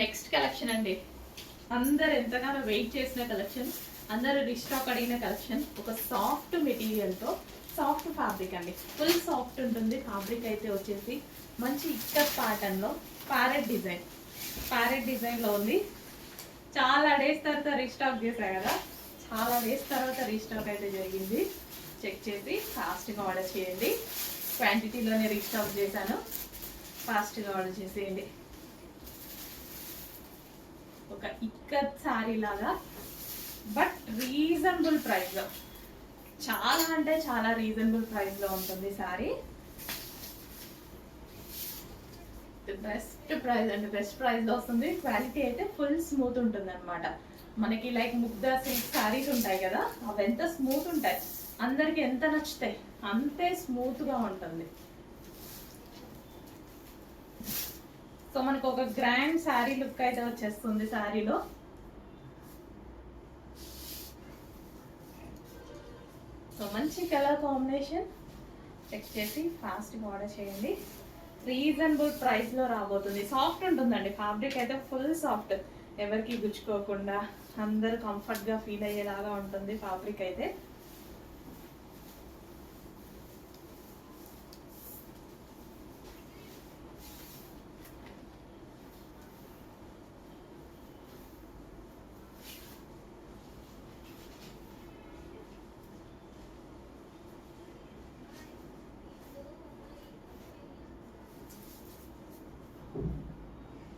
Next collection అండి, అందరు ఎంతగానో వెయిట్ చేసిన కలెక్షన్, అందరూ రీస్టాక్ అడిగిన కలెక్షన్. ఒక సాఫ్ట్ మెటీరియల్తో సాఫ్ట్ ఫ్యాబ్రిక్ అండి, ఫుల్ సాఫ్ట్ ఉంటుంది ఫ్యాబ్రిక్. అయితే వచ్చేసి మంచి ఇక్కత్ ప్యాటర్న్లో ప్యారెట్ డిజైన్లో ఉంది. చాలా డేస్ తర్వాత రీస్టాక్ చేశా కదా, చాలా డేస్ తర్వాత రీస్టాక్ అయితే జరిగింది. చెక్ చేసి ఫాస్ట్గా ఆర్డర్ చేయండి. క్వాంటిటీలోనే రీస్టాక్ చేశాను, ఫాస్ట్గా ఆర్డర్ చేసేయండి. ఒక ఇక్కత్ శారీ లాగా, బట్ రీజనబుల్ ప్రైస్లో, చాలా అంటే చాలా రీజనబుల్ ప్రైస్లో ఉంటుంది శారీ. బెస్ట్ ప్రైస్ అంటే బెస్ట్ ప్రైస్లో వస్తుంది. క్వాలిటీ అయితే ఫుల్ స్మూత్ ఉంటుంది అనమాట. మనకి లైక్ ముగ్ధా సిల్క్ శారీస్ ఉంటాయి కదా, అవి ఎంత స్మూత్ ఉంటాయి, అందరికి ఎంత నచ్చుతాయి అంతే స్మూత్గా ఉంటుంది. సో మనకు ఒక గ్రాండ్ శారీ లుక్ అయితే వచ్చేస్తుంది శారీలో. సో మంచి కలర్ కాంబినేషన్. చెక్ చేసి ఫాస్ట్గా ఆర్డర్ చేయండి. రీజనబుల్ ప్రైస్లో రాబోతుంది. సాఫ్ట్ ఉంటుందండి ఫ్యాబ్రిక్ అయితే, ఫుల్ సాఫ్ట్, ఎవరికి గుచ్చుకోకుండా అందరూ కంఫర్ట్గా ఫీల్ అయ్యేలాగా ఉంటుంది ఫ్యాబ్రిక్ అయితే.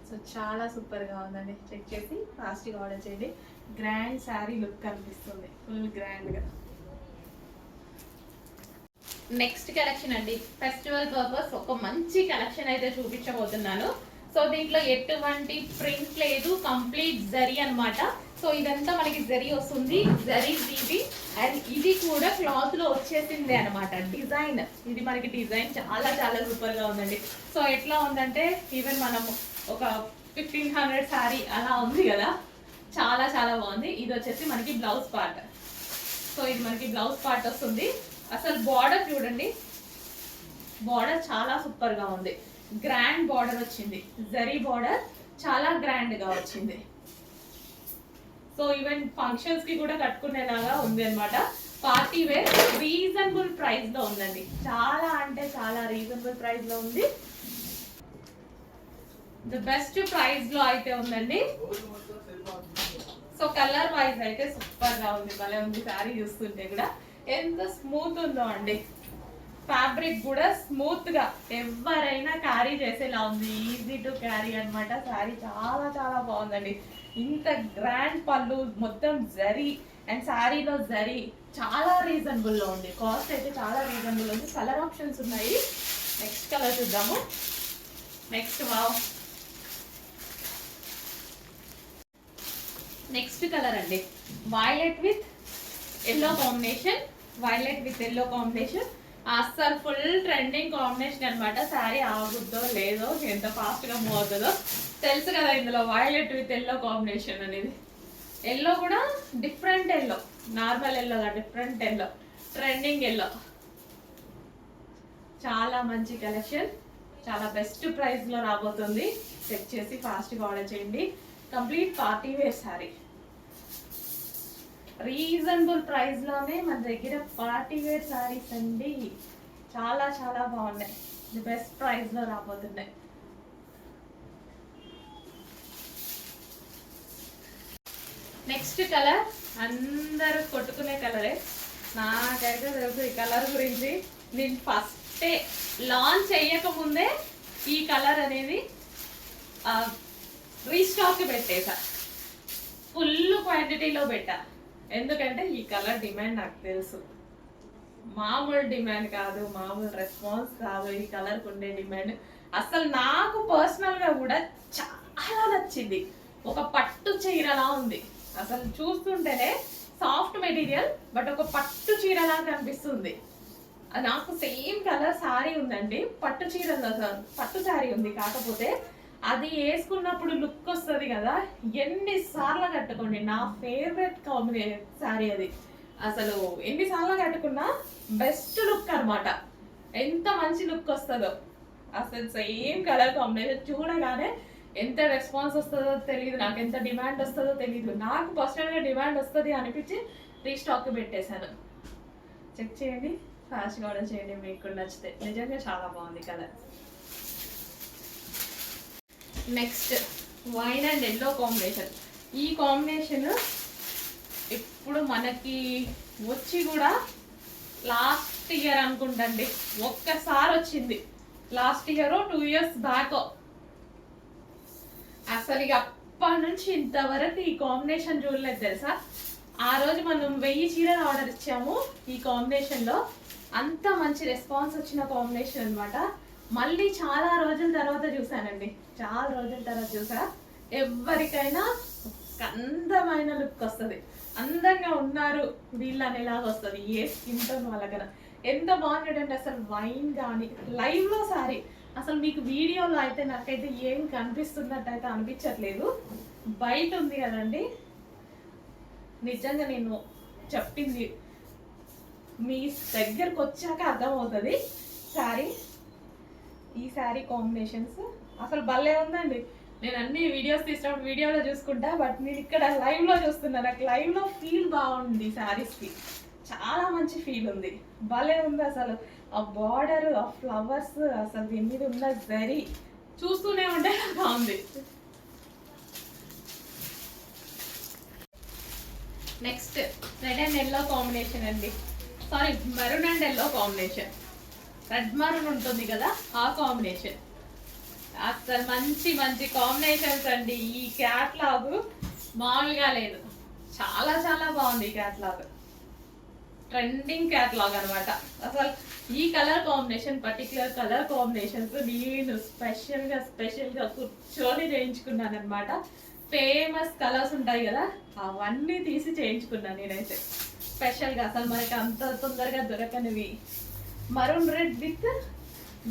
సో చాలా సూపర్గా ఉందండి. చెక్ చేసి ఫాస్ట్గా ఆర్డర్ చేయండి. గ్రాండ్ శారీ లుక్ కనిపిస్తుంది, ఫుల్ గ్రాండ్గా. నెక్స్ట్ కలెక్షన్ అండి, ఫెస్టివల్ పర్పస్ ఒక మంచి కలెక్షన్ అయితే చూపించబోతున్నాను. సో దీంట్లో ఎటువంటి ప్రింట్ లేదు, కంప్లీట్ జరీ అనమాట. సో ఇదంతా మనకి జరీ వస్తుంది, జరీ వీవి. అండ్ ఇది కూడా క్లాత్ లో వచ్చేసింది అనమాట డిజైన్. ఇది మనకి డిజైన్ చాలా చాలా సూపర్ గా ఉందండి. సో ఎట్లా ఉందంటే ఈవెన్ మనం ఒక 1500 శారీ అలా ఉంది కదా, చాలా చాలా బాగుంది. ఇది వచ్చేసి మనకి బ్లౌజ్ పార్ట్. సో ఇది మనకి బ్లౌజ్ పార్ట్ వస్తుంది. అసలు బార్డర్ చూడండి, బార్డర్ చాలా సూపర్ గా ఉంది. గ్రాండ్ బార్డర్ వచ్చింది, జరీ బార్డర్ చాలా గ్రాండ్ గా వచ్చింది. సో ఈవెన్ ఫంక్షన్స్ కి కూడా కట్టుకునేలాగా ఉంది అనమాట. పార్టీ వేర్ రీజనబుల్ ప్రైస్ లో ఉందండి, చాలా అంటే చాలా రీజనబుల్ ప్రైస్ లో ఉంది. ద బెస్ట్ ప్రైస్ లో అయితే ఉందండి. సో కలర్ వైజ్ అయితే సూపర్ గా ఉంది, భలే ఉంది. శారీ చూస్తుంటే కూడా ఎంత స్మూత్ ఉందో అండి, ఫ్యాబ్రిక్ కూడా స్మూత్ గా ఎవరైనా క్యారీ చేసేలా ఉంది. ఈజీ టు క్యారీ అనమాట. శారీ చాలా చాలా బాగుందండి. ఇంత గ్రాండ్ పళ్ళు, మొత్తం జరీ అండ్ శారీలో జరీ, చాలా రీజనబుల్ లో ఉంది. కాస్ట్ అయితే చాలా రీజనబుల్ ఉంది. కలర్ ఆప్షన్స్ ఉన్నాయి. నెక్స్ట్ కలర్ చూద్దాము. నెక్స్ట్ వావ్, నెక్స్ట్ కలర్ అండి, violet with yellow combination. Violet with yellow combination అస్సలు ఫుల్ ట్రెండింగ్ కాంబినేషన్ అనమాట. శారీ ఆగుద్దో లేదో, ఎంత ఫాస్ట్ గా మూవ్ అవుతుందో తెలుసు కదా. ఇందులో వైలెట్ విత్ ఎల్లో కాంబినేషన్ అనేది, ఎల్లో కూడా different yellow, normal yellow, different yellow, trending yellow. చాలా మంచి కలెక్షన్, చాలా బెస్ట్ ప్రైస్ లో రాబోతుంది. చెక్ చేసి ఫాస్ట్ గా ఆర్డర్ చేయండి. Complete party wear sari, reasonable price లోనే మన దగ్గర పార్టీ వేర్ శారీస్ అండి. చాలా చాలా బాగున్నాయి, ది బెస్ట్ ప్రైస్ లో రాబోతున్నాయి. నెక్స్ట్ కలర్ అందరూ కొట్టుకునే కలరే, నాకైతే తెలుసు ఈ కలర్ గురించి. నేను ఫస్టే లాంచ్ అయ్యక ముందే ఈ కలర్ అనేది రీస్టాక్ పెట్టేసా, ఫుల్ క్వాంటిటీలో పెట్టా. ఎందుకంటే ఈ కలర్ డిమాండ్ నాకు తెలుసు, మామూలు డిమాండ్ కాదు, మామూలు రెస్పాన్స్ కాదు. ఈ కలర్ ఉండే డిమాండ్ అసలు నాకు పర్సనల్ గా కూడా చాలా నచ్చింది. ఒక పట్టు చీరలా ఉంది, అసలు చూస్తుంటేనే సాఫ్ట్ మెటీరియల్ బట్ ఒక పట్టు చీరలా కనిపిస్తుంది. నాకు సేమ్ కలర్ శారీ ఉందండి, పట్టు చీరలో పట్టు శారీ ఉంది. కాకపోతే అది వేసుకున్నప్పుడు లుక్ వస్తుంది కదా, ఎన్నిసార్లు కట్టుకోండి, నా ఫేవరెట్ కాంబినేషన్ శారీ అది. అసలు ఎన్నిసార్లు కట్టుకున్నా బెస్ట్ లుక్ అనమాట. ఎంత మంచి లుక్ వస్తుందో, అసలు సేమ్ కలర్ కాంబినేషన్ చూడగానే ఎంత రెస్పాన్స్ వస్తుందో తెలియదు, నాకు ఎంత డిమాండ్ వస్తుందో తెలియదు. నాకు పర్సనల్గా డిమాండ్ వస్తుంది అనిపించి రీస్టాక్ పెట్టేశాను. చెక్ చేయండి, ఫాస్ట్గా ఆర్డర్ చేయండి మీకు నచ్చితే. నిజంగా చాలా బాగుంది colour. Next wine and yellow combination. ఈ కాంబినేషన్ ఇప్పుడు మనకి వచ్చి కూడా లాస్ట్ ఇయర్ అనుకుంటండి, ఒక్కసారి వచ్చింది. Last year 2 years back. అసలు ఇక అప్పటి నుంచి ఇంతవరకు ఈ కాంబినేషన్ చూడలేదు తెలుసా. ఆ రోజు మనం 1000 చీరలు ఆర్డర్ ఇచ్చాము ఈ కాంబినేషన్లో. అంత మంచి రెస్పాన్స్ వచ్చిన కాంబినేషన్ అనమాట. మళ్ళీ చాలా రోజుల తర్వాత చూసానండి, చాలా రోజుల తర్వాత చూసా. ఎవరికైనా అందమైన లుక్ వస్తుంది, అందంగా ఉన్నారు వీళ్ళు అనేలాగా వస్తుంది ఏ స్కిన్ టోన్ వాళ్ళకన్నా. ఎంత బాగుంటుందండి అసలు. వైన్ కానీ లైవ్లో సారీ, అసలు మీకు వీడియోలో అయితే నాకైతే ఏం కనిపిస్తున్నట్టు అయితే అనిపించట్లేదు. బయట ఉంది కదండి, నిజంగా నేను చెప్పింది మీ దగ్గరకు వచ్చాక అర్థమవుతుంది. శారీ, ఈ శారీ కాంబినేషన్స్ అసలు భలే ఉందండి. నేను అన్ని వీడియోస్ తీసినప్పుడు వీడియోలో చూసుకుంటా, బట్ నేను ఇక్కడ లైవ్లో చూస్తున్నా. నాకు లైవ్లో ఫీల్ బాగుంది శారీస్కి, చాలా మంచి ఫీల్ ఉంది, భలే ఉంది అసలు. ఆ బార్డర్, ఆ ఫ్లవర్స్, అసలు దీని మీద ఉన్న జరీ చూస్తూనే ఉంటే బాగుంది. Next red and yellow combination అండి, sorry maroon and yellow combination. Red maroon ఉంటుంది కదా, ఆ కాంబినేషన్. అసలు మంచి మంచి కాంబినేషన్స్ అండి. ఈ క్యాట్లాగ్ మామూలుగా లేదు, చాలా చాలా బాగుంది ఈ క్యాట్లాగ్. ట్రెండింగ్ క్యాట్లాగ్ అనమాట. అసలు ఈ colour combination, particular colour combinations నేను స్పెషల్గా కూర్చొని చేయించుకున్నాను అనమాట. ఫేమస్ కలర్స్ ఉంటాయి కదా, అవన్నీ తీసి చేయించుకున్నాను నేనైతే స్పెషల్గా. అసలు మనకి అంత తొందరగా దొరకనివి. Maroon red with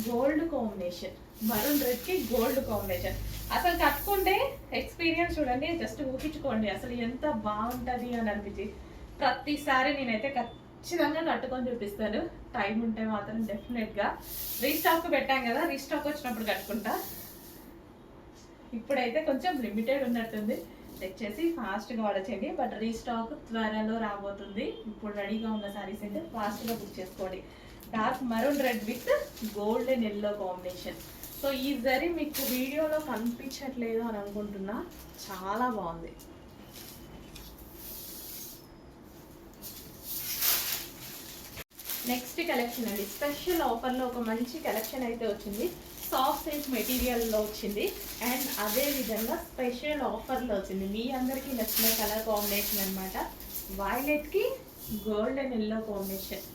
gold combination, maroon రెడ్కి గోల్డ్ కాంబినేషన్. అసలు కట్టుకుంటే ఎక్స్పీరియన్స్ చూడండి, జస్ట్ ఊహించుకోండి అసలు ఎంత బాగుంటుంది అని అనిపించి. ప్రతిసారి నేనైతే ఖచ్చితంగా కట్టుకొని చూపిస్తాను, టైం ఉంటే మాత్రం డెఫినెట్గా. రీస్టాక్ పెట్టాం కదా, రీస్టాక్ వచ్చినప్పుడు కట్టుకుంటా. ఇప్పుడైతే కొంచెం లిమిటెడ్ ఉన్నట్టుంది, తెచ్చేసి ఫాస్ట్గా ఆర్డర్ చేయండి. బట్ రీస్టాక్ త్వరలో రాబోతుంది. ఇప్పుడు రెడీగా ఉన్న శారీస్ అయితే ఫాస్ట్గా బుక్ చేసుకోండి. Dark maroon red with golden yellow combination. So ఈ జరీ మీకు వీడియోలో కనిపించట్లేదు అని అనుకుంటున్నా, చాలా బాగుంది. నెక్స్ట్ కలెక్షన్ అండి, స్పెషల్ ఆఫర్లో ఒక మంచి కలెక్షన్ అయితే వచ్చింది. సాఫ్ట్ సిల్క్ మెటీరియల్లో వచ్చింది, అండ్ అదే విధంగా స్పెషల్ ఆఫర్లో వచ్చింది. మీ అందరికీ నచ్చిన కలర్ కాంబినేషన్ అనమాట. వైలెట్కి గోల్డెన్ ఎల్లో కాంబినేషన్,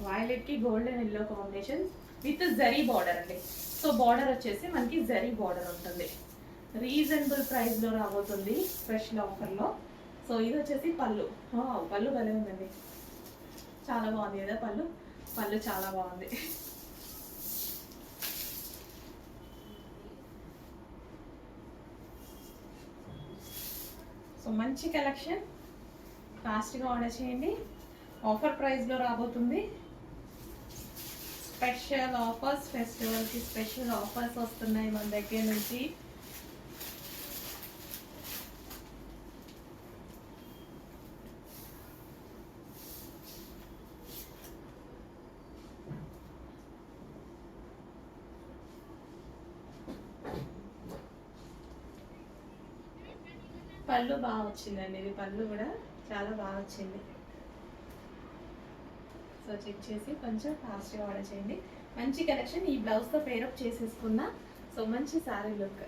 వైలెట్కి golden yellow combination with zari border అండి. సో బార్డర్ వచ్చేసి మనకి జరీ బార్డర్ ఉంటుంది. రీజనబుల్ ప్రైస్లో రాబోతుంది స్పెషల్ ఆఫర్లో. సో ఇది వచ్చేసి పళ్ళు. పళ్ళు భలే ఉందండి, చాలా బాగుంది కదా పళ్ళు. పళ్ళు చాలా బాగుంది. సో మంచి కలెక్షన్, ఫాస్ట్గా ఆర్డర్ చేయండి. ఆఫర్ ప్రైస్లో రాబోతుంది. స్పెషల్ ఆఫర్స్, ఫెస్టివల్కి స్పెషల్ ఆఫర్స్ వస్తున్నాయి మన దగ్గర నుంచి. పళ్ళు బాగా వచ్చిందండి, ఇది పళ్ళు కూడా చాలా బాగా వచ్చింది. సో చెక్ చేసి కొంచెం ఫాస్ట్గా ఆర్డర్ చేయండి. మంచి కలెక్షన్, ఈ బ్లౌజ్తో పేరప్ చేసేసుకున్నా. సో మంచి sari look.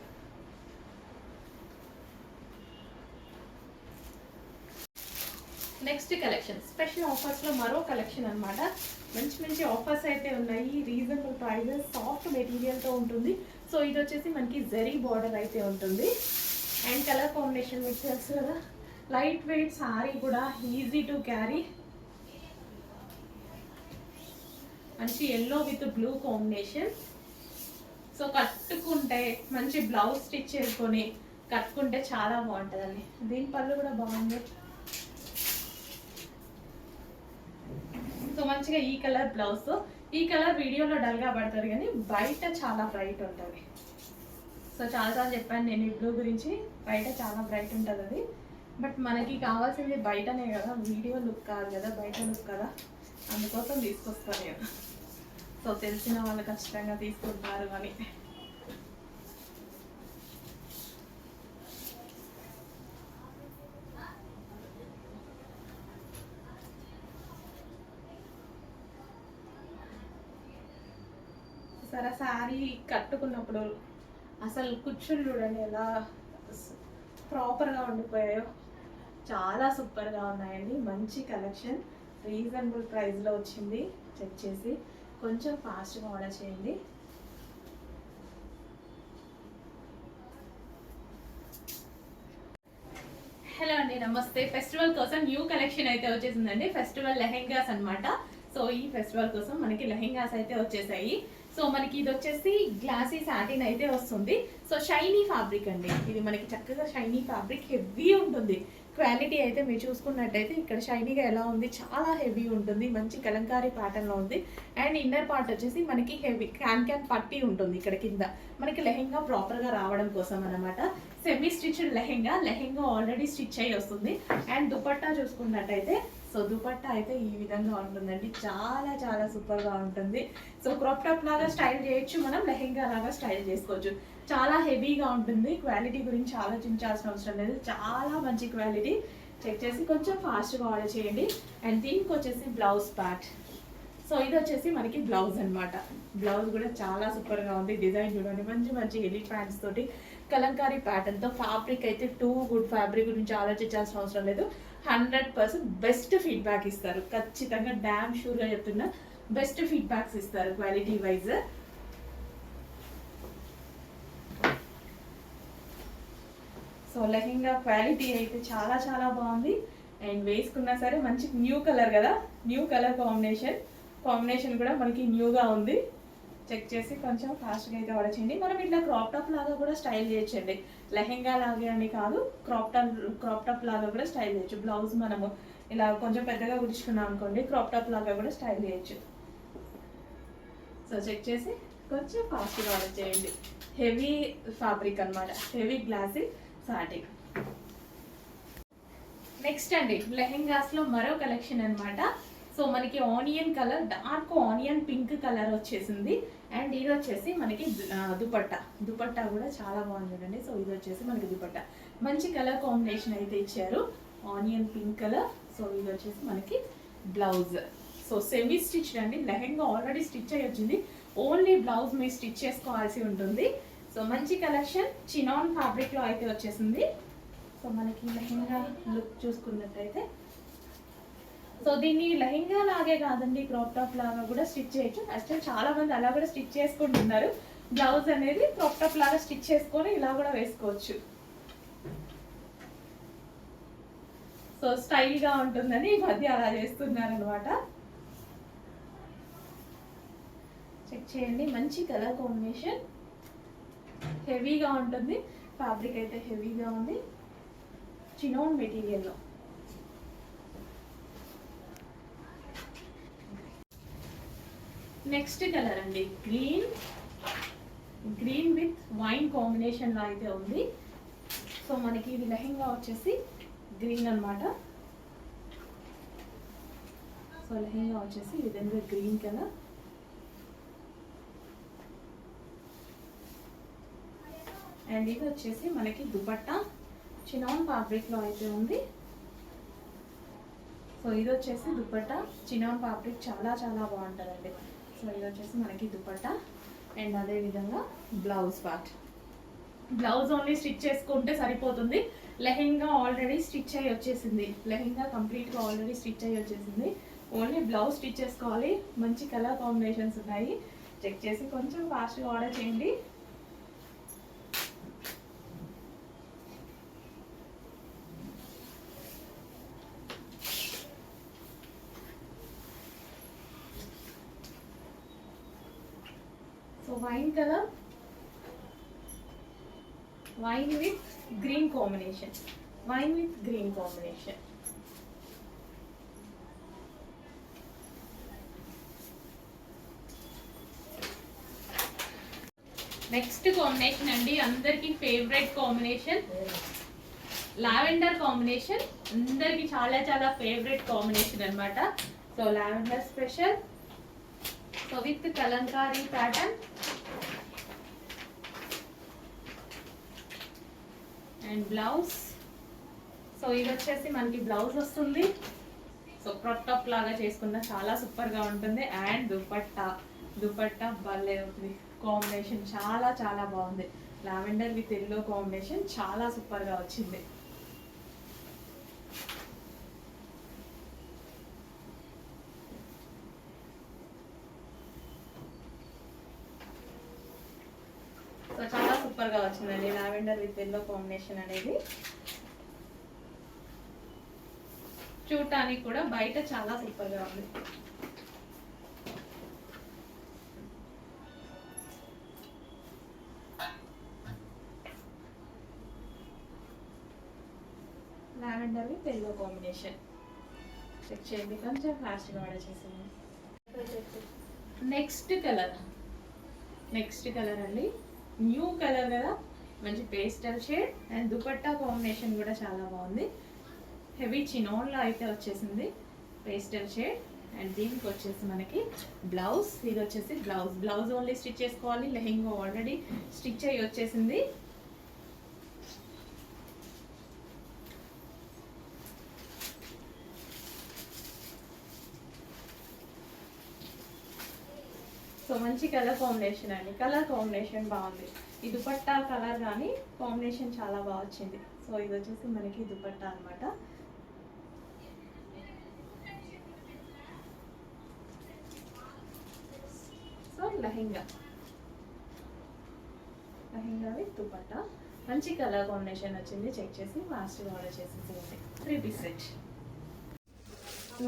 Next collection special ఆఫర్స్లో మరో కలెక్షన్ అనమాట. మంచి మంచి ఆఫర్స్ అయితే ఉన్నాయి. రీజనబుల్ ప్రైజెస్, సాఫ్ట్ మెటీరియల్తో ఉంటుంది. సో ఇది వచ్చేసి మనకి జరీ బార్డర్ అయితే ఉంటుంది. అండ్ కలర్ కాంబినేషన్ మీకు తెలుసు కదా, లైట్ వెయిట్ సారీ కూడా, ఈజీ టు క్యారీ. మంచి yellow with blue combination. So కట్టుకుంటే మంచి బ్లౌజ్ స్టిచ్ చేసుకొని కట్టుకుంటే చాలా బాగుంటుందండి. దీని పళ్ళు కూడా బాగుంది. సో మంచిగా ఈ కలర్ బ్లౌజ్. ఈ కలర్ వీడియోలో డల్గా పడుతుంది కానీ బయట చాలా బ్రైట్ ఉంటుంది. సో చాలాసార్లు చెప్పాను నేను ఈ బ్లూ గురించి, బయట చాలా బ్రైట్ ఉంటుంది అది, బట్ మనకి కావాల్సింది బయటనే కదా, వీడియో లుక్ కాదు కదా, బయట లుక్ కదా, అందుకోసం తీసుకొస్తాను నేను. సో తెలిసిన వాళ్ళు ఖచ్చితంగా తీసుకుంటారు అని. సరే శారీ కట్టుకున్నప్పుడు అసలు కూర్చుని చూడండి ఎలా ప్రాపర్గా ఉండిపోయాయో, చాలా సూపర్గా ఉన్నాయండి. మంచి కలెక్షన్, రీజనబుల్ ప్రైస్లో వచ్చింది. చెక్ చేసి కొంచెం ఫాస్ట్గా ఆర్డర్ చేయండి. హలో అండి, నమస్తే. ఫెస్టివల్ కోసం న్యూ కలెక్షన్ అయితే వచ్చేసిందండి. ఫెస్టివల్ లెహెంగాస్ అన్నమాట. సో ఈ ఫెస్టివల్ కోసం మనకి లెహెంగాస్ అయితే వచ్చేసాయి. సో మనకి ఇది వచ్చేసి గ్లాసీ సాటిన్ అయితే వస్తుంది. సో షైనీ ఫ్యాబ్రిక్ అండి, ఇది మనకి చక్కగా షైనీ ఫ్యాబ్రిక్, హెవీ ఉంటుంది. క్వాలిటీ అయితే మీరు చూసుకున్నట్టయితే ఇక్కడ షైనీగా ఎలా ఉంది, చాలా హెవీ ఉంటుంది. మంచి కలంకారీ ప్యాటర్న్లో ఉంది. అండ్ ఇన్నర్ పార్ట్ వచ్చేసి మనకి హెవీ క్యాన్ పట్టి ఉంటుంది ఇక్కడ కింద, మనకి లెహెంగా ప్రాపర్గా రావడం కోసం అనమాట. Semi stitched lehenga already stitch అయ్యి వస్తుంది. అండ్ దుపట్టా చూసుకున్నట్టయితే, సో దుపట్టా అయితే ఈ విధంగా ఉంటుందండి, చాలా చాలా సూపర్గా ఉంటుంది. సో క్రాప్ టాప్ లాగా స్టైల్ చేయొచ్చు, మనం లెహెంగా లాగా స్టైల్ చేసుకోవచ్చు. చాలా హెవీగా ఉంటుంది. క్వాలిటీ గురించి ఆలోచించాల్సిన అవసరం లేదు, చాలా మంచి క్వాలిటీ. చెక్ చేసి కొంచెం ఫాస్ట్గా ఆర్డర్ చేయండి. అండ్ దీనికి వచ్చేసి బ్లౌజ్ పార్ట్. సో ఇది వచ్చేసి మనకి బ్లౌజ్ అనమాట. బ్లౌజ్ కూడా చాలా సూపర్గా ఉంది. డిజైన్ చూడండి, మంచి మంచి ఎలిట్ ప్యాంట్స్ తోటి కలంకారీ ప్యాటర్న్తో. ఫ్యాబ్రిక్ అయితే టూ గుడ్. ఫ్యాబ్రిక్ గురించి ఆలోచించాల్సిన అవసరం లేదు. 100% బెస్ట్ ఫీడ్బ్యాక్ ఇస్తారు, ఖచ్చితంగా డ్యామ్ షూర్గా చెప్తున్నా. బెస్ట్ ఫీడ్బ్యాక్స్ ఇస్తారు quality wise. So lehenga quality అయితే చాలా చాలా బాగుంది. అండ్ వేసుకున్నా సరే మంచి న్యూ కలర్ కదా, న్యూ కలర్ కాంబినేషన్ కూడా మనకి న్యూగా ఉంది. చెక్ చేసి కొంచెం ఫాస్ట్గా అయితే ఆర్డర్ చేయండి. మనం ఇట్లా క్రాప్ టాప్ లాగా కూడా స్టైల్ చేయొచ్చండి, లెహెంగా లాగే అని కాదు, క్రాప్ టాప్ లాగా కూడా స్టైల్ చేయొచ్చు. బ్లౌజ్ మనము ఇలా కొంచెం పెద్దగా కుడుచుకున్నాం అనుకోండి, క్రాప్ టాప్ లాగా కూడా స్టైల్ చేయొచ్చు. సో చెక్ చేసి కొంచెం ఫాస్ట్గా ఆర్డర్ చేయండి. హెవీ ఫ్యాబ్రిక్ అనమాట, హెవీ గ్లాసీ సాటిన్. నెక్స్ట్ అండి, లెహెంగాస్లో మరో కలెక్షన్ అనమాట. సో మనకి onion colour, dark onion pink colour వచ్చేసింది. అండ్ ఇది వచ్చేసి మనకి దుపట్టా కూడా చాలా బాగుంది చూడండి. సో ఇది వచ్చేసి మనకి దుపట్టా, మంచి కలర్ కాంబినేషన్ అయితే ఇచ్చారు, ఆనియన్ పింక్ కలర్. సో ఇది వచ్చేసి మనకి బ్లౌజ్. సో సెమీ స్టిచ్ అండి, లెహెంగా ఆల్రెడీ స్టిచ్ అయ్యి వచ్చింది, ఓన్లీ బ్లౌజ్ మీరు స్టిచ్ చేసుకోవాల్సి ఉంటుంది. సో మంచి కలెక్షన్, చినాన్ ఫ్యాబ్రిక్లో అయితే వచ్చేసింది. సో మనకి లెహెంగా లుక్ చూసుకున్నట్టయితే, సో దీన్ని లెహెంగా లాగే కాదండి, క్రాప్ టాప్ లాగా కూడా స్టిచ్ చేయొచ్చు. యాక్చువల్ చాలా మంది అలా కూడా స్టిచ్ చేసుకుంటున్నారు. బ్లౌజ్ అనేది క్రాప్ టాప్ లాగా స్టిచ్ చేసుకొని ఇలా కూడా వేసుకోవచ్చు. సో స్టైల్గా ఉంటుందని ఈ మధ్య అలా చేస్తున్నారు అనమాట. చెక్ చేయండి, మంచి కలర్ కాంబినేషన్, హెవీగా ఉంటుంది. ఫ్యాబ్రిక్ అయితే హెవీగా ఉంది, చినోన్ మెటీరియల్లో. నెక్స్ట్ కలర్ అండి, గ్రీన్ విత్ వైన్ కాంబినేషన్లో అయితే ఉంది. సో మనకి ఇది లెహెంగా వచ్చేసి గ్రీన్ అనమాట. సో లెహెంగా వచ్చేసి ఈ విధంగా గ్రీన్ కలర్. అండ్ ఇది వచ్చేసి మనకి దుపట్టా చినాన్ ఫ్యాబ్రిక్లో అయితే ఉంది. సో ఇది వచ్చేసి దుపట్టా చినాన్ ఫ్యాబ్రిక్, చాలా చాలా బాగుంటుందండి. సో ఇది వచ్చేసి మనకి దుపట్టా. అండ్ అదేవిధంగా blouse part. Blouse only stitch చేసుకుంటే సరిపోతుంది, లెహెంగా ఆల్రెడీ స్టిచ్ అయ్యి వచ్చేసింది. లెహెంగా కంప్లీట్గా ఆల్రెడీ స్టిచ్ అయ్యి వచ్చేసింది, ఓన్లీ బ్లౌజ్ స్టిచ్ చేసుకోవాలి. మంచి కలర్ కాంబినేషన్స్ ఉన్నాయి. చెక్ చేసి కొంచెం ఫాస్ట్గా ఆర్డర్ చేయండి. So wine color, wine with green combination, wine with green combination. Next combination అండి, అందరికి ఫేవరెట్ కాంబినేషన్ లావెండర్ కాంబినేషన్. అందరికి చాలా చాలా ఫేవరెట్ కాంబినేషన్ అన్నమాట. So lavender special, so with Kalamkari pattern and blouse. So ఇది వచ్చేసి మనకి బ్లౌజ్ వస్తుంది. సో క్రాప్ టాప్ లాగా చేసుకున్న చాలా సూపర్ గా ఉంటుంది. అండ్ దుపట్టా భలే ఉంది కాంబినేషన్, చాలా చాలా బాగుంది. లావెండర్ విత్ ఎల్లో కాంబినేషన్ చాలా సూపర్ గా వచ్చింది. సో చాలా సూపర్ గా వచ్చిందండి లావెండర్ విత్ ఎల్లో కాంబినేషన్ అనేది. చూడటానికి కూడా బయట చాలా సూపర్ గా ఉంది. Lavender with yellow combination. Check చేయండి, కొంచెం ఫాస్ట్గా ఆర్డర్ చేసింది. నెక్స్ట్ కలర్ అండి, న్యూ కలర్ కదా, మంచి pastel shade and dupatta combination కూడా చాలా బాగుంది. హెవీ చినోన్లో అయితే వచ్చేసింది పేస్టల్ షేడ్. అండ్ దీనికి వచ్చేసి మనకి బ్లౌజ్. ఇది వచ్చేసి బ్లౌజ్ ఓన్లీ స్టిచ్ చేసుకోవాలి. లెహెంగా ఆల్రెడీ స్టిచ్ అయ్యి వచ్చేసింది. సో మంచి కలర్ కాంబినేషన్ అండి, కలర్ కాంబినేషన్ బాగుంది. ఈ దుపట్టా కలర్ కానీ కాంబినేషన్ చాలా బాగా వచ్చింది. సో ఇది వచ్చేసి మనకి దుపట్టా అనమాట. సో లెహెంగా విత్ దుపట్టా మంచి కలర్ కాంబినేషన్ వచ్చింది. చెక్ చేసి ఫాస్ట్గా ఆర్డర్ చేసేసి 3 పీస్ సెట్.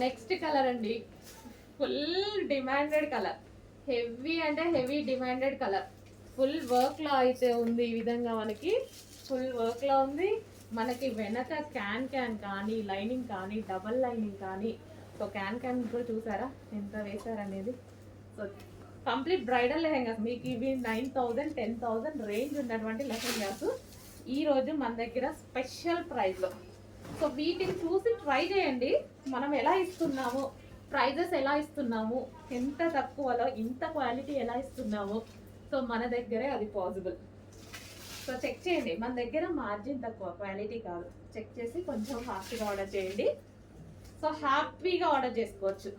నెక్స్ట్ కలర్ అండి, ఫుల్ డిమాండెడ్ కలర్, హెవీ అంటే హెవీ డిమాండెడ్ కలర్. ఫుల్ వర్క్లో అయితే ఉంది. ఈ విధంగా మనకి ఫుల్ వర్క్లో ఉంది. మనకి వెనక క్యాన్ కానీ లైనింగ్ కానీ డబల్ లైనింగ్ కానీ, సో క్యాన్ కూడా చూసారా ఎంత వేసారనేది. సో కంప్లీట్ బ్రైడల్ లెహెంగాస్ మీకు ఇవి 9,000 10,000 రేంజ్ ఉన్నటువంటి లెహెంగాస్ ఈరోజు మన దగ్గర స్పెషల్ ప్రైస్లో. సో వీటిని చూసి ట్రై చేయండి, మనం ఎలా ఇస్తున్నాము, ప్రైజెస్ ఎలా ఇస్తున్నాము, ఎంత తక్కువలో ఇంత క్వాలిటీ ఎలా ఇస్తున్నాము. సో మన దగ్గరే అది పాసిబుల్. సో చెక్ చేయండి, మన దగ్గర మార్జిన్ తక్కువ, క్వాలిటీ కాదు. చెక్ చేసి కొంచెం ఫాస్ట్గా ఆర్డర్ చేయండి. సో హ్యాపీగా ఆర్డర్ చేసుకోవచ్చు.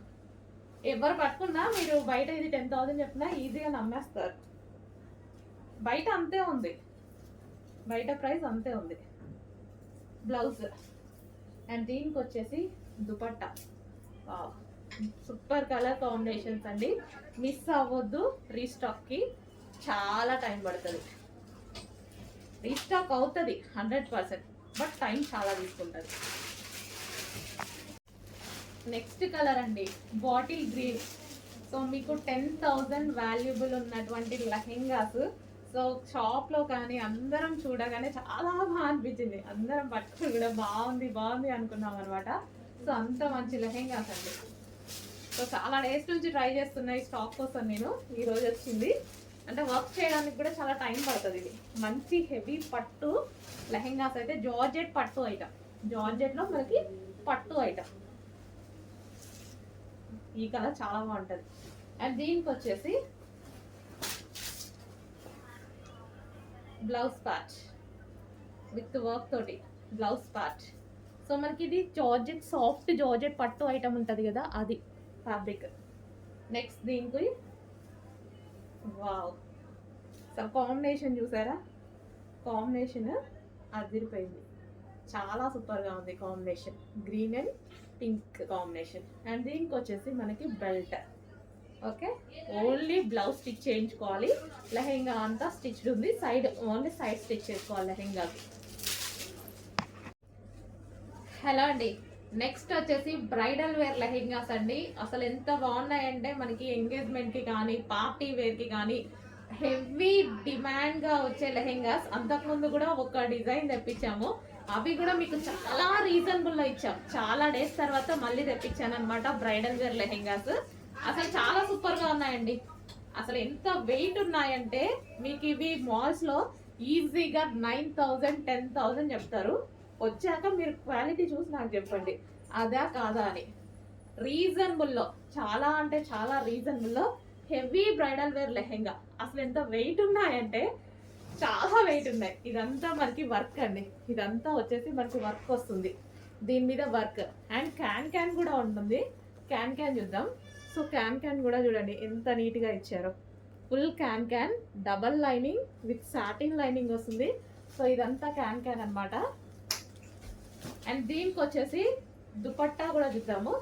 ఎవరు పట్టుకున్నా మీరు బయట ఇది 10,000 చెప్పినా ఈజీగా నమ్మేస్తారు. బయట అంతే ఉంది, బయట ప్రైస్ అంతే ఉంది. బ్లౌజ్ అండ్ దీనికి వచ్చేసి దుపట్టా. సూపర్ కలర్ కాంబినేషన్స్ అండి, మిస్ అవ్వద్దు. రీస్టాక్కి చాలా టైం పడుతుంది. రీస్టాక్ అవుతుంది 100%, బట్ టైం చాలా తీసుకుంటుంది. నెక్స్ట్ కలర్ అండి, బాటిల్ గ్రీన్. సో మీకు 10,000 వాల్యుబుల్ ఉన్నటువంటి లెహెంగాస్. సో షాప్లో కానీ అందరం చూడగానే చాలా బాగా అనిపించింది. అందరం పట్టుకుని కూడా బాగుంది అనుకున్నాం అనమాట. సో అంత మంచి లెహెంగాస్ అండి. సో చాలా డేస్ నుంచి ట్రై చేస్తున్నా ఈ స్టాక్ కోసం నేను. ఈరోజు వచ్చింది అంటే వర్క్ చేయడానికి కూడా చాలా టైం పడుతుంది. ఇది మంచి హెవీ పట్టు లెహెంగాస్ అయితే, జార్జెట్ పట్టు ఐటమ్, జార్జెట్లో మనకి పట్టు ఐటమ్. ఈ కలర్ చాలా బాగుంటుంది. అండ్ దీనికి వచ్చేసి బ్లౌజ్ పార్ట్ విత్ వర్క్ తోటి బ్లౌజ్ పార్ట్. సో మనకి ఇది జార్జెట్, సాఫ్ట్ జార్జెట్ పట్టు ఐటమ్ ఉంటుంది కదా, అది ఫ్యాబ్రిక్. నెక్స్ట్ దీనికి వావ్, సో కాంబినేషన్ చూసారా, కాంబినేషన్ అదిరిపోయింది, చాలా సూపర్గా ఉంది combination. Green and pink combination. And దీనికి వచ్చేసి మనకి belt. Okay, only blouse stitch చేయించుకోవాలి. లెహెంగా అంతా స్టిచ్డ్ ఉంది, సైడ్ ఓన్లీ సైడ్ స్టిచ్ చేసుకోవాలి లెహెంగాకి. హలో అండి, నెక్స్ట్ వచ్చేసి బ్రైడల్ వేర్ లెహెంగాస్ అండి. అసలు ఎంత బాగున్నాయంటే మనకి ఎంగేజ్మెంట్కి కానీ పార్టీ వేర్కి కానీ హెవీ డిమాండ్గా వచ్చే లెహెంగాస్. అంతకుముందు కూడా ఒక డిజైన్ తెప్పించాము, అవి కూడా మీకు చాలా రీజనబుల్లో ఇచ్చాం. చాలా డేస్ తర్వాత మళ్ళీ తెప్పించాను అనమాట బ్రైడల్ వేర్ లెహెంగాస్. అసలు చాలా సూపర్గా ఉన్నాయండి. అసలు ఎంత వెయిట్ ఉన్నాయంటే మీకు ఇవి మాల్స్ లో ఈజీగా 9,000 10,000 చెప్తారు. వచ్చాక మీరు క్వాలిటీ చూసి నాకు చెప్పండి అదా కాదా అని. రీజనబుల్లో, చాలా అంటే చాలా రీజనబుల్లో హెవీ బ్రైడల్ వేర్ లెహెంగా. అసలు ఎంత వెయిట్ ఉన్నాయంటే చాలా వెయిట్ ఉన్నాయి. ఇదంతా మనకి వర్క్ అండి, ఇదంతా వచ్చేసి మనకి వర్క్ వస్తుంది దీని మీద వర్క్. అండ్ క్యాన్ కూడా ఉంటుంది. క్యాన్ చూద్దాం. సో క్యాన్ కూడా చూడండి ఎంత నీట్గా ఇచ్చారో. Full can double lining with satin lining వస్తుంది. సో ఇదంతా క్యాన్ అనమాట. అండ్ దీనికి వచ్చేసి దుపట్టా కూడా చూద్దాము.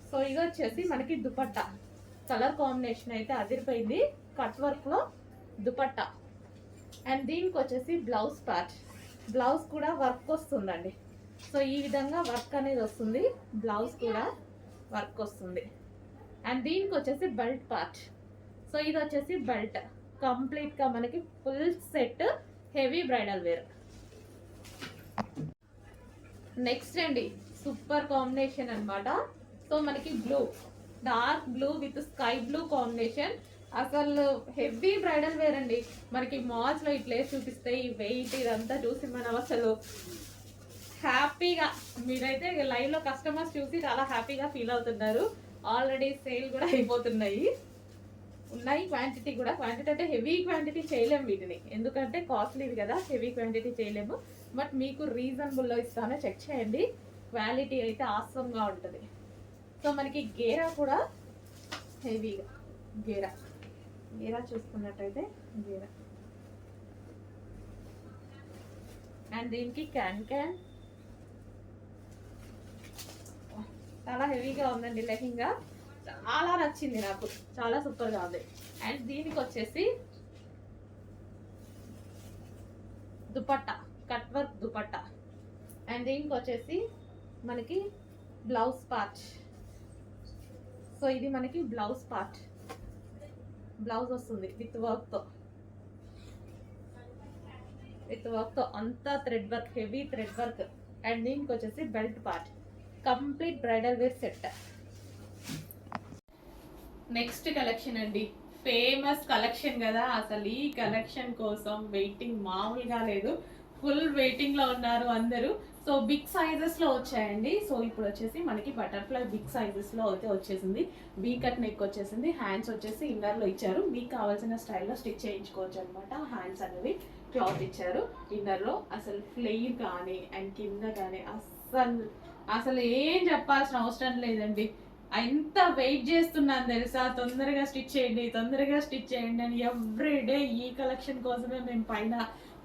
సో ఇది వచ్చేసి మనకి దుపట్టా కలర్ కాంబినేషన్ అయితే అదిరిపోయింది. కట్ వర్క్ లో దుపట్టా. అండ్ దీనికి వచ్చేసి బ్లౌజ్ పార్ట్. బ్లౌజ్ కూడా వర్క్ వస్తుందండి. సో ఈ విధంగా వర్క్ అనేది వస్తుంది, బ్లౌజ్ కూడా వర్క్ వస్తుంది. అండ్ దీనికి వచ్చేసి బెల్ట్ పార్ట్. సో ఇది వచ్చేసి బెల్ట్. కంప్లీట్ గా మనకి full set heavy bridal wear. Next అండి సూపర్ కాంబినేషన్ అన్నమాట. సో మనకి blue, dark blue with sky blue combination. అసలు హెవీ బ్రైడల్ వేర్ అండి. మనకి మాల్స్ లో ఇట్లే చూపిస్తే ఈ వెయిట్ ఇదంతా చూసి మనం అసలు హ్యాపీగా, మీరైతే లైవ్ లో కస్టమర్స్ చూసి చాలా హ్యాపీగా ఫీల్ అవుతున్నారు. ఆల్రెడీ సేల్ కూడా అయిపోతున్నాయి. ఉన్నాయి క్వాంటిటీ కూడా. క్వాంటిటీ అంటే హెవీ క్వాంటిటీ చేయలేము వీటిని, ఎందుకంటే కాస్ట్లీది కదా, హెవీ క్వాంటిటీ చేయలేము. బట్ మీకు రీజనబుల్లో ఇస్తాను, చెక్ చేయండి. క్వాలిటీ అయితే ఆసమ్గా ఉంటుంది. సో మనకి గేరా కూడా హెవీగా, గేరా చూసుకున్నట్టయితే గేరా. అండ్ దీనికి క్యాన్ చాలా హెవీగా ఉందండి లెహంగా. చాలా నచ్చింది నాకు, చాలా సూపర్గా ఉంది. అండ్ దీనికి వచ్చేసి dupatta, cut work dupatta. And దీనికి వచ్చేసి మనకి బ్లౌజ్ పార్ట్. సో ఇది మనకి బ్లౌజ్ పార్ట్, బ్లౌజ్ వస్తుంది విత్ వర్క్తో అంతా thread work, heavy thread work. And దీనికి వచ్చేసి belt part. Complete bridal wear set. Next collection అండి, ఫేమస్ కలెక్షన్ కదా. అసలు ఈ కలెక్షన్ కోసం వెయిటింగ్ మామూలుగా లేదు. ఫుల్ వెయిటింగ్ లో ఉన్నారు అందరూ. సో బిగ్ సైజెస్ లో వచ్చాయండి. సో ఇప్పుడు వచ్చేసి మనకి బటర్ఫ్లై బిగ్ సైజెస్ లో అయితే వచ్చేసింది. వీ కట్ నెక్ వచ్చేసింది. హ్యాండ్స్ వచ్చేసి ఇన్నర్ లో ఇచ్చారు. మీకు కావాల్సిన స్టైల్లో స్టిచ్ చేయించుకోవచ్చు అనమాట. హ్యాండ్స్ అనేవి క్లాత్ ఇచ్చారు ఇన్నర్ లో. అసలు ఫ్లెయిర్ కానీ అండ్ కింద కానీ అసలు ఏం చెప్పాల్సిన అవసరం లేదండి. ఎంత వెయిట్ చేస్తున్నాను తెలుసా, తొందరగా స్టిచ్ చేయండి అని. ఎవ్రీడే ఈ కలెక్షన్ కోసమే మేము పైన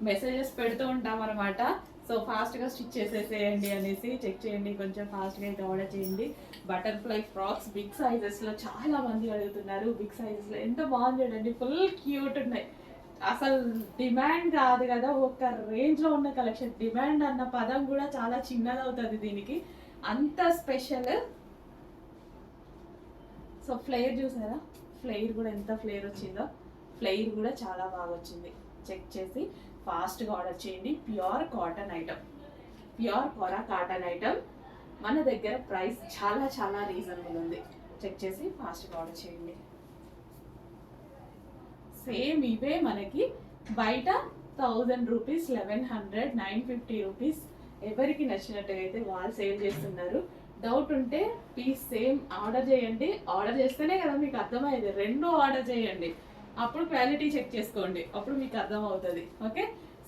మెసేజెస్ పెడుతూ ఉంటాం అనమాట. సో ఫాస్ట్గా స్టిచ్ చేసేసేయండి అనేసి. చెక్ చేయండి, కొంచెం ఫాస్ట్గా అయితే ఆర్డర్ చేయండి. బటర్ఫ్లై ఫ్రాక్స్ బిగ్ సైజెస్లో చాలా మంది అడుగుతున్నారు. బిగ్ సైజెస్లో ఎంత బాగుంది చూడండి, ఫుల్ క్యూట్ ఉన్నాయి. అసలు డిమాండ్ కాదు కదా, ఒక రేంజ్లో ఉన్న కలెక్షన్. డిమాండ్ అన్న పదం కూడా చాలా చిన్నది అవుతుంది దీనికి, అంత స్పెషల్. సో ఫ్లేర్ చూసారా, ఫ్లేర్ కూడా ఎంత ఫ్లేర్ వచ్చిందో. ఫ్లేర్ కూడా చాలా బాగా వచ్చింది. చెక్ చేసి ఫాస్ట్గా ఆర్డర్ చేయండి. ప్యూర్ కాటన్ ఐటమ్, ప్యూర్ కోరా కాటన్ ఐటమ్. మన దగ్గర ప్రైస్ చాలా చాలా రీజనబుల్ ఉంది. చెక్ చేసి ఫాస్ట్గా ఆర్డర్ చేయండి. సేమ్ ఇవే మనకి బయట 1000 రూపీస్, 1100, 950 రూపీస్. ఎవరికి నచ్చినట్టుగా అయితే వాళ్ళు సేల్ చేస్తున్నారు. డౌట్ ఉంటే ప్లీజ్ సేమ్ ఆర్డర్ చేయండి. ఆర్డర్ చేస్తేనే కదా మీకు అర్థమయ్యేది. 2 ఆర్డర్ చేయండి, అప్పుడు క్వాలిటీ చెక్ చేసుకోండి, అప్పుడు మీకు అర్థం అవుతుంది. ఓకే,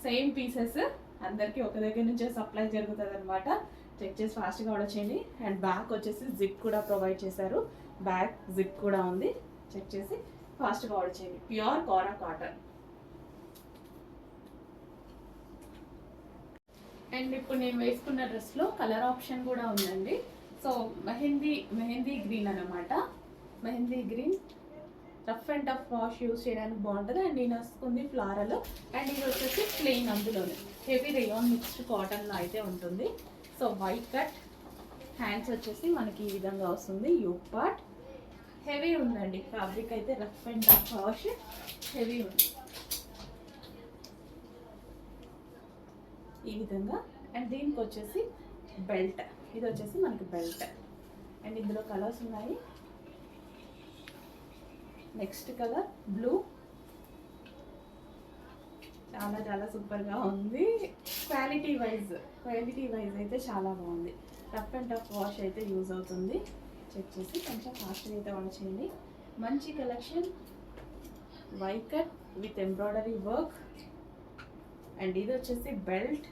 సేమ్ పీసెస్ అందరికీ ఒక దగ్గర నుంచే సప్లై జరుగుతుంది అనమాట. చెక్ చేసి ఫాస్ట్గా ఆర్డర్ చేయండి. అండ్ బ్యాక్ వచ్చేసి జిప్ కూడా ప్రొవైడ్ చేశారు. బ్యాక్ జిప్ కూడా ఉంది. చెక్ చేసి ఫాస్ట్గా ఆర్డర్ చేయండి. Pure Kora cotton. అండ్ ఇప్పుడు నేను వేసుకున్న డ్రెస్లో కలర్ ఆప్షన్ కూడా ఉందండి. సో మెహందీ గ్రీన్ అనమాట. Mehndi green rough and tough wash use చేయడానికి బాగుంటుంది. అండ్ నేను వస్తుంది ఫ్లారల్. అండ్ ఇది వచ్చేసి ప్లెయిన్, అందులోనే హెవీ రేయాన్ మిక్స్డ్ కాటన్లో అయితే ఉంటుంది. So white cut. హ్యాండ్స్ వచ్చేసి మనకి ఈ విధంగా వస్తుంది. యోక్ పార్ట్ హెవీ ఉందండి. ఫ్యాబ్రిక్ అయితే rough and tough wash, heavy ఉంది ఈ విధంగా. అండ్ దీనికి వచ్చేసి బెల్ట్. ఇది వచ్చేసి మనకి బెల్ట్. అండ్ ఇందులో కలర్స్ ఉన్నాయి. నెక్స్ట్ కలర్ బ్లూ, చాలా చాలా సూపర్గా ఉంది. క్వాలిటీ వైజ్ అయితే చాలా బాగుంది. రఫ్ అండ్ టఫ్ వాష్ అయితే యూజ్ అవుతుంది. చెక్ చేసి కొంచెం ఫాస్ట్గా అయితే వాష్ చేయండి. మంచి collection, white cut with embroidery work. And ఇది వచ్చేసి బెల్ట్,